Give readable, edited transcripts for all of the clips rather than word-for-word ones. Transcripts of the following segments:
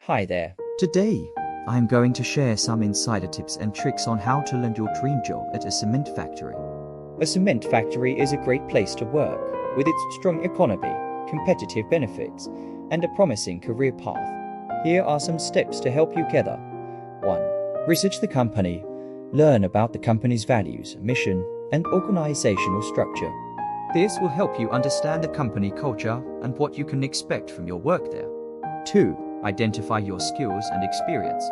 Hi there. Today, I am going to share some insider tips and tricks on how to land your dream job at a cement factory. A cement factory is a great place to work, with its strong economy, competitive benefits, and a promising career path. Here are some steps to help you gather. 1. Research the company. Learn about the company's values, mission, and organizational structure. This will help you understand the company culture and what you can expect from your work there. 2. Identify your skills and experience.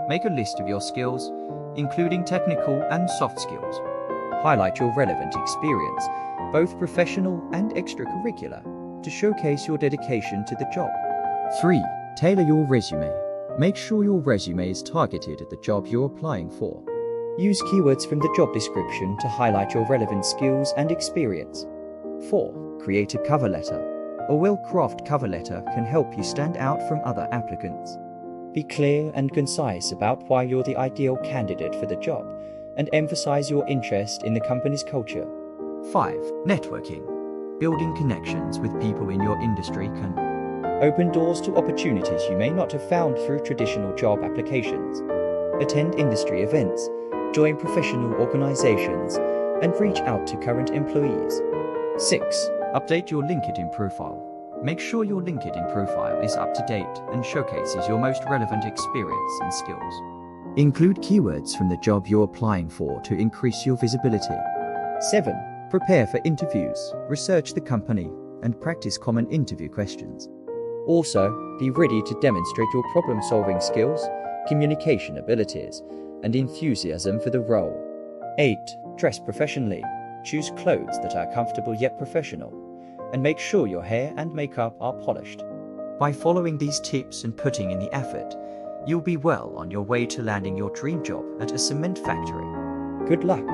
Make a list of your skills, including technical and soft skills. Highlight your relevant experience, both professional and extracurricular, to showcase your dedication to the job. 3. Tailor your resume. Make sure your resume is targeted at the job you're applying for. Use keywords from the job description to highlight your relevant skills and experience. 4. Create a cover letter. A well-crafted cover letter can help you stand out from other applicants. Be clear and concise about why you're the ideal candidate for the job, and emphasize your interest in the company's culture. 5. Networking. Building connections with people in your industry can open doors to opportunities you may not have found through traditional job applications. Attend industry events, join professional organizations, and reach out to current employees. 6. Update your LinkedIn profile. Make sure your LinkedIn profile is up to date and showcases your most relevant experience and skills. Include keywords from the job you're applying for to increase your visibility. 7. Prepare for interviews. Research the company and practice common interview questions. Also, be ready to demonstrate your problem-solving skills, communication abilities, and enthusiasm for the role. 8. Dress professionally. Choose clothes that are comfortable yet professional, and make sure your hair and makeup are polished. By following these tips and putting in the effort, you'll be well on your way to landing your dream job at a cement factory. Good luck!